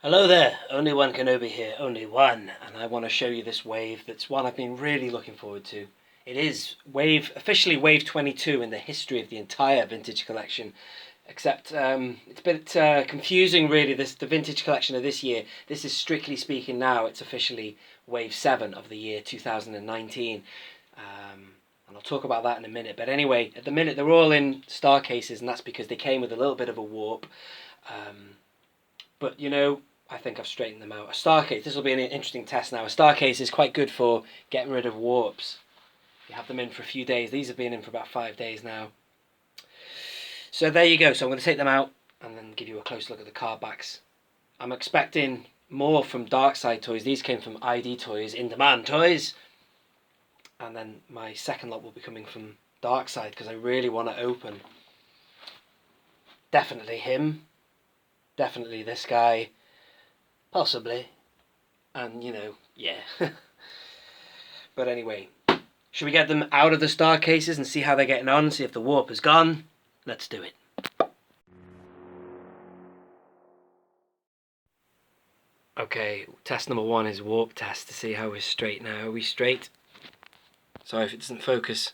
Hello there, only one Kenobi here, only one, and I want to show you this wave that's one I've been really looking forward to. It is officially wave 22 in the history of the entire vintage collection, except it's a bit confusing really, the vintage collection of this year. This is strictly speaking now, it's officially wave 7 of the year 2019. And I'll talk about that in a minute, but anyway, at the minute they're all in star cases, and that's because they came with a little bit of a warp. But you know, I think I've straightened them out. A star case, this will be an interesting test now. A star case is quite good for getting rid of warps. You have them in for a few days. These have been in for about 5 days now. So there you go. So I'm going to take them out and then give you a close look at the card backs. I'm expecting more from Dark Side Toys. These came from ID Toys, In Demand Toys. And then my second lot will be coming from Dark Side because I really want to open definitely him, definitely this guy, possibly, and you know, yeah. But anyway, should we get them out of the star cases and see how they're getting on, see if the warp is gone? Let's do it. Okay, test number 1 is warp test to see how we're straight now. Are we straight? Sorry if it doesn't focus.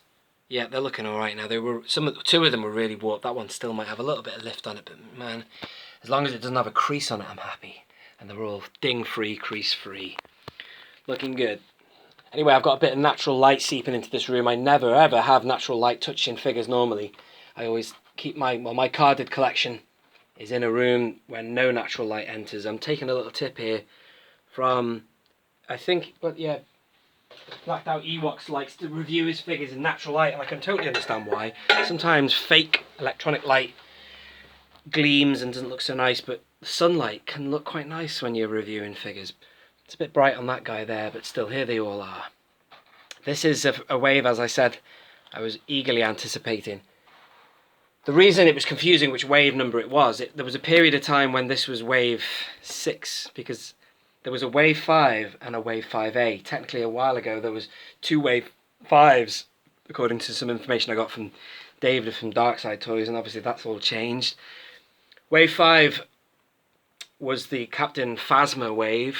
Yeah, they're looking alright now. Two of them were really warped. That one still might have a little bit of lift on it, but man, as long as it doesn't have a crease on it, I'm happy. And they're all ding-free, crease-free. Looking good. Anyway, I've got a bit of natural light seeping into this room. I never ever have natural light touching figures normally. I always keep my carded collection is in a room where no natural light enters. I'm taking a little tip here from, I think, but yeah, Blacked Out Ewoks likes to review his figures in natural light, and I can totally understand why. Sometimes fake electronic light gleams and doesn't look so nice, but sunlight can look quite nice when you're reviewing figures. It's a bit bright on that guy there, but still, here they all are. This is a wave, as I said, I was eagerly anticipating. The reason it was confusing which wave number it was, there was a period of time when this was wave 6, because there was a wave 5 and a wave 5A. Technically, a while ago, there was 2 wave 5s, according to some information I got from David from Dark Side Toys, and obviously that's all changed. Wave 5 was the Captain Phasma wave.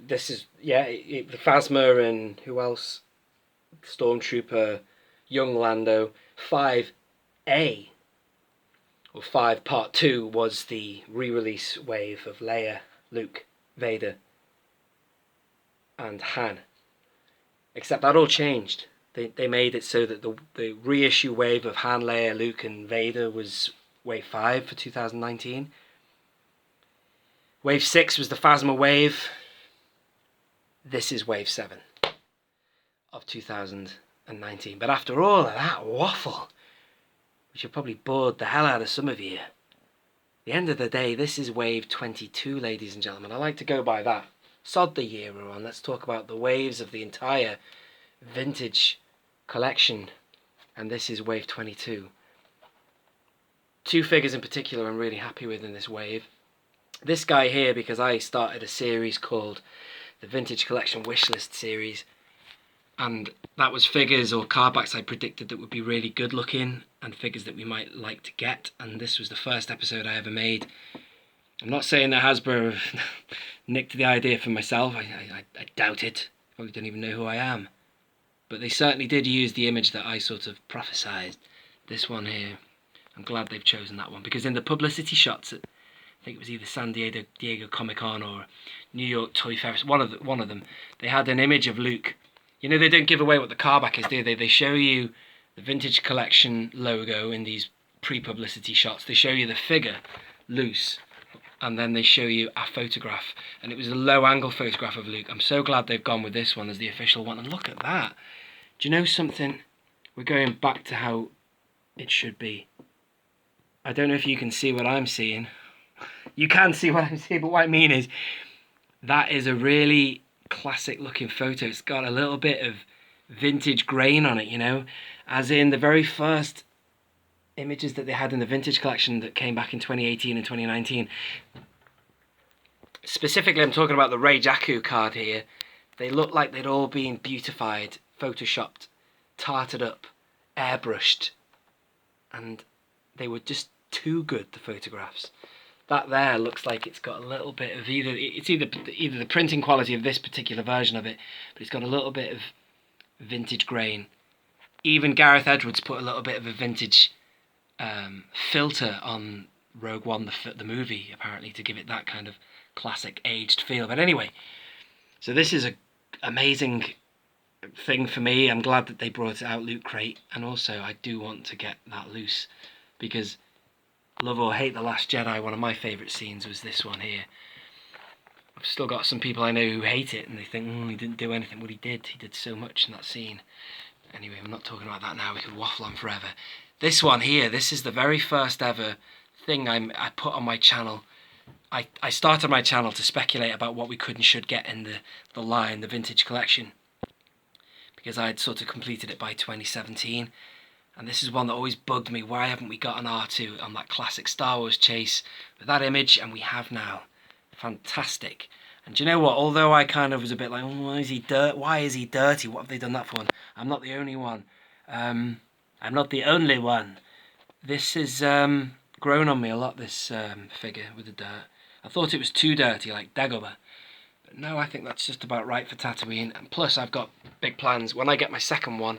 This is, yeah, the Phasma and who else? Stormtrooper, Young Lando. 5A, or 5 Part 2, was the re-release wave of Leia, Luke, Vader, and Han. Except that all changed. They made it so that the reissue wave of Han, Leia, Luke, and Vader was wave 5 for 2019. Wave 6 was the Phasma wave. This is wave 7 of 2019. But after all of that waffle, which have probably bored the hell out of some of you, at the end of the day, this is wave 22, ladies and gentlemen. I like to go by that. Sod the year we're on. Let's talk about the waves of the entire vintage collection. And this is wave 22. 2 figures in particular I'm really happy with in this wave. This guy here, because I started a series called the Vintage Collection Wishlist series, and that was figures or card backs I predicted that would be really good looking and figures that we might like to get, and this was the first episode I ever made. I'm not saying that Hasbro nicked the idea from myself. I doubt it. Probably don't even know who I am. But they certainly did use the image that I sort of prophesized. This one here. I'm glad they've chosen that one, because in the publicity shots at, I think it was either San Diego Comic-Con or New York Toy Fair, one of them, they had an image of Luke. You know, they don't give away what the car back is, do they? They show you the Vintage Collection logo in these pre-publicity shots. They show you the figure loose, and then they show you a photograph, and it was a low-angle photograph of Luke. I'm so glad they've gone with this one as the official one, and look at that. Do you know something? We're going back to how it should be. I don't know if you can see what I'm seeing. You can see what I'm seeing, but what I mean is that is a really classic looking photo. It's got a little bit of vintage grain on it, you know, as in the very first images that they had in the vintage collection that came back in 2018 and 2019. Specifically, I'm talking about the Ray Jakku card here. They look like they'd all been beautified, photoshopped, tarted up, airbrushed, and they were just too good, the photographs. that there looks like it's got a little bit of either the printing quality of this particular version of it, but it's got a little bit of vintage grain. Even Gareth Edwards put a little bit of a vintage filter on Rogue One, the movie, apparently, to give it that kind of classic aged feel. But anyway, so this is a amazing thing for me. I'm glad that they brought it out, Loot Crate, and also I do want to get that loose, because love or hate The Last Jedi, one of my favourite scenes was this one here. I've still got some people I know who hate it and they think, he didn't do anything. Well, he did so much in that scene. Anyway, I'm not talking about that now, we could waffle on forever. This one here, this is the very first ever thing I put on my channel. I started my channel to speculate about what we could and should get in the line, the vintage collection, because I had sort of completed it by 2017. And this is one that always bugged me. Why haven't we got an R2 on that classic Star Wars chase with that image? And we have now. Fantastic. And do you know what? Although I kind of was a bit like, why is he dirty? What have they done that for? I'm not the only one. I'm not the only one. This has grown on me a lot, this figure with the dirt. I thought it was too dirty, like Dagobah. But no, I think that's just about right for Tatooine. And plus, I've got big plans. When I get my second one,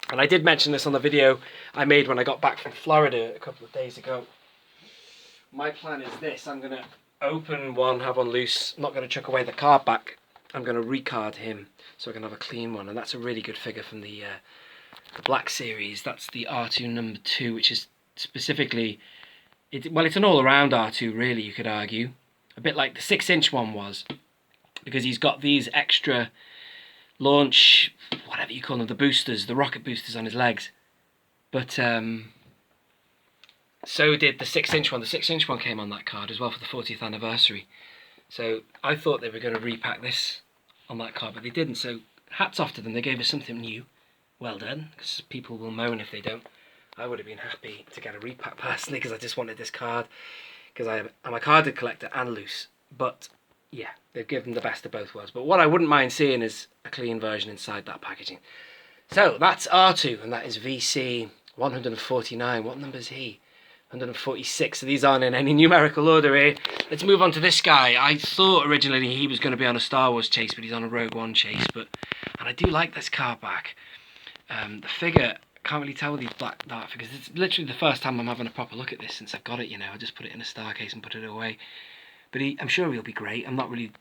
and I did mention this on the video I made when I got back from Florida a couple of days ago. My plan is this. I'm going to open one, have one loose. I'm not going to chuck away the card back. I'm going to recard him so I can have a clean one. And that's a really good figure from the Black Series. That's the R2 number 2, which is specifically... it's an all-around R2, really, you could argue. A bit like the 6-inch one was. Because he's got these extra... launch, whatever you call them, the boosters, the rocket boosters on his legs. But so did the 6-inch one. The 6-inch one came on that card as well for the 40th anniversary. So I thought they were going to repack this on that card, but they didn't. So hats off to them. They gave us something new. Well done, because people will moan if they don't. I would have been happy to get a repack personally, because I just wanted this card, because I'm a carded collector and loose. But yeah, they've given the best of both worlds. But what I wouldn't mind seeing is a clean version inside that packaging. So that's R2, and that is VC 149. What number is he? 146. So these aren't in any numerical order here. Let's move on to this guy. I thought originally he was going to be on a Star Wars chase, but he's on a Rogue One chase. And I do like this card back. The figure, I can't really tell with these black dart figures. It's literally the first time I'm having a proper look at this since I've got it, you know. I just put it in a star case and put it away. But I'm sure he'll be great. I'm not really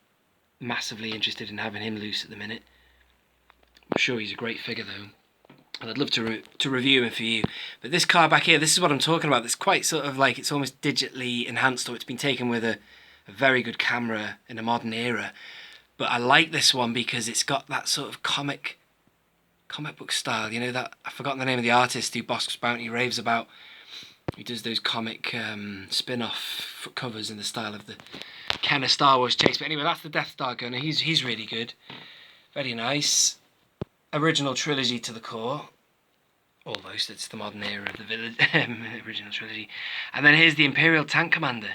massively interested in having him loose at the minute. I'm sure he's a great figure though, and I'd love to review him for you. But this card back here, this is what I'm talking about. It's quite sort of like, it's almost digitally enhanced, or it's been taken with a very good camera in a modern era. But I like this one because it's got that sort of comic book style. You know, that, I've forgotten the name of the artist who Bosk's Bounty raves about. He does those comic spin-off covers in the style of the Kenner Star Wars chase. But anyway, that's the Death Star gunner. He's really good. Very nice. Original trilogy to the core. Almost. It's the modern era of the village, original trilogy. And then here's the Imperial Tank Commander.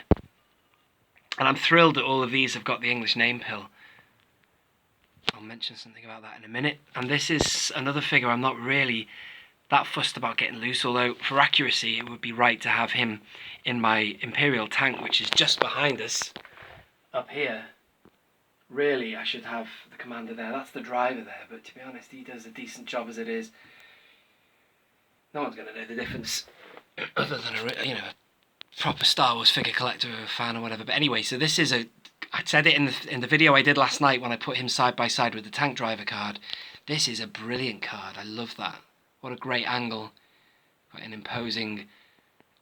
And I'm thrilled that all of these have got the English name pill. I'll mention something about that in a minute. And this is another figure I'm not really that fussed about getting loose, although for accuracy it would be right to have him in my Imperial tank, which is just behind us up here. Really, I should have the commander there. That's the driver there, but to be honest, he does a decent job as it is. No one's going to know the difference other than a proper Star Wars figure collector or a fan or whatever. But anyway, so this is I said it in the video I did last night when I put him side by side with the tank driver card. This is a brilliant card. I love that. What a great angle. Quite an imposing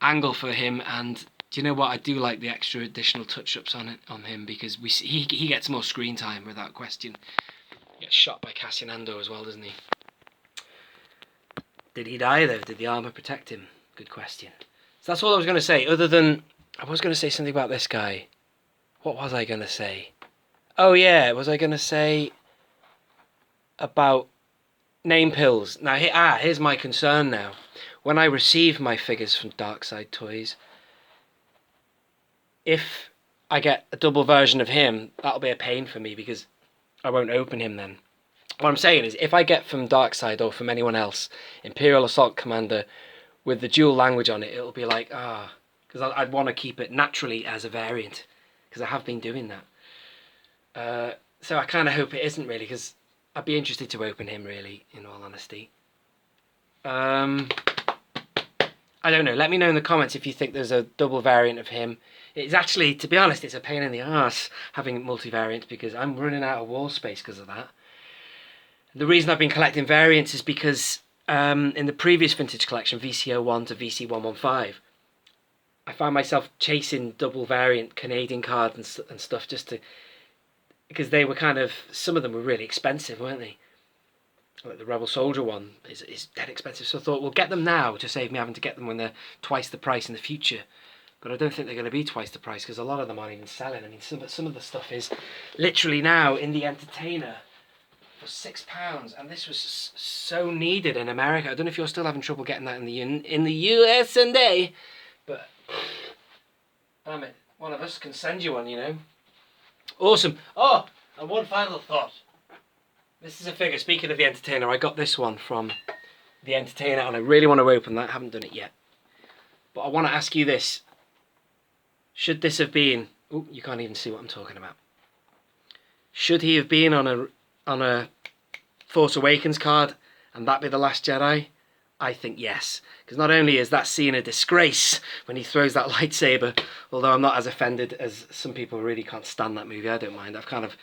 angle for him. And do you know what? I do like the extra additional touch-ups on him, because he gets more screen time without question. He gets shot by Cassian Andor as well, doesn't he? Did he die though? Did the armour protect him? Good question. So that's all I was going to say, other than I was going to say something about this guy. What was I going to say? Oh yeah, was I going to say about name pills? Now here's my concern now. When I receive my figures from Darkside Toys, if I get a double version of him, that'll be a pain for me because I won't open him then. What I'm saying is, if I get from Darkside or from anyone else Imperial Assault Commander with the dual language on it, it'll be like, because I'd want to keep it naturally as a variant, because I have been doing that. So I kind of hope it isn't really, because I'd be interested to open him really, in all honesty. I don't know. Let me know in the comments if you think there's a double variant of him. It's actually, to be honest, it's a pain in the arse having multi-variants, because I'm running out of wall space because of that. The reason I've been collecting variants is because in the previous vintage collection, VC01 to VC115, I found myself chasing double variant Canadian cards and stuff just to... because they were kind of... some of them were really expensive, weren't they? Like the Rebel Soldier one is dead expensive. So I thought, well, get them now to save me having to get them when they're twice the price in the future. But I don't think they're going to be twice the price, because a lot of them aren't even selling. I mean, some of the stuff is literally now in the Entertainer for £6, and this was so needed in America. I don't know if you're still having trouble getting that in the US and A, but damn it, one of us can send you one, you know. Awesome. Oh, and one final thought. This is a figure, speaking of the Entertainer, I got this one from the Entertainer, and I really want to open that. I haven't done it yet. But I want to ask you this. Should this have been... oh, you can't even see what I'm talking about. Should he have been on a Force Awakens card, and that be the Last Jedi? I think yes. Because not only is that scene a disgrace when he throws that lightsaber, although I'm not as offended as some people really can't stand that movie. I don't mind. I've kind of...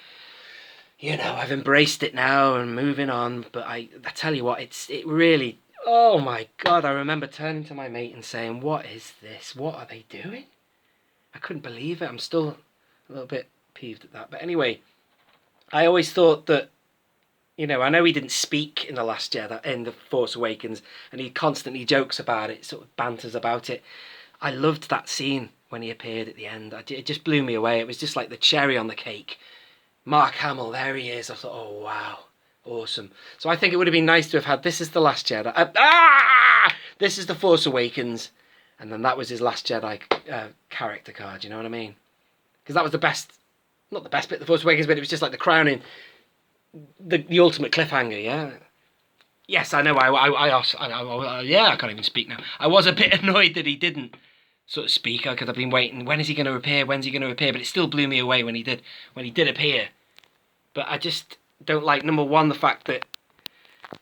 you know, I've embraced it now and moving on, but I tell you what, it really, oh my God, I remember turning to my mate and saying, what is this? What are they doing? I couldn't believe it. I'm still a little bit peeved at that. But anyway, I always thought that, you know, I know he didn't speak in The Last Jedi, in The Force Awakens, and he constantly jokes about it, sort of banters about it. I loved that scene when he appeared at the end. It just blew me away. It was just like the cherry on the cake. Mark Hamill, there he is. I thought, oh, wow, awesome. So I think it would have been nice to have had, this is The Last Jedi. This is The Force Awakens. And then that was his Last Jedi character card, you know what I mean? Because that was the best, not the best bit of The Force Awakens, but it was just like the crowning, the ultimate cliffhanger, yeah? Yes, I know, yeah, I can't even speak now. I was a bit annoyed that he didn't sort of speak, because I've been waiting, when is he going to appear, when's he going to appear, but it still blew me away when he did appear. But I just don't like, number one, the fact that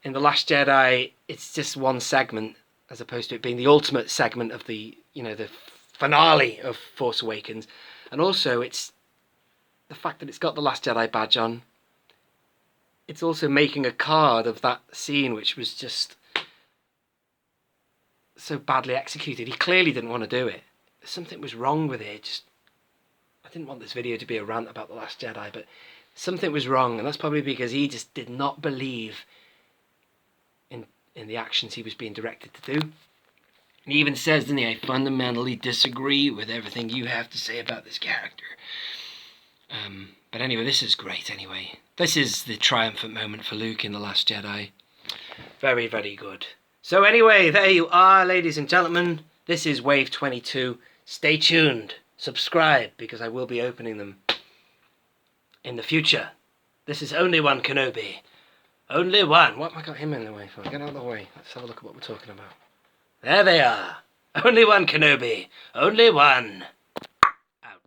in The Last Jedi, it's just one segment, as opposed to it being the ultimate segment of the, you know, the finale of Force Awakens. And also, it's the fact that it's got the Last Jedi badge on. It's also making a card of that scene, which was just so badly executed. He clearly didn't want to do it. Something was wrong with it. I didn't want this video to be a rant about The Last Jedi, but something was wrong, and that's probably because he just did not believe in the actions he was being directed to do. And he even says, doesn't he, I fundamentally disagree with everything you have to say about this character. But anyway, this is great anyway. This is the triumphant moment for Luke in The Last Jedi. Very, very good. So anyway, there you are, ladies and gentlemen. This is Wave 22. Stay tuned. Subscribe, because I will be opening them in the future. This is only one Kenobi. Only one. What have I got him in the way for? Get out of the way. Let's have a look at what we're talking about. There they are. Only one Kenobi. Only one. Out.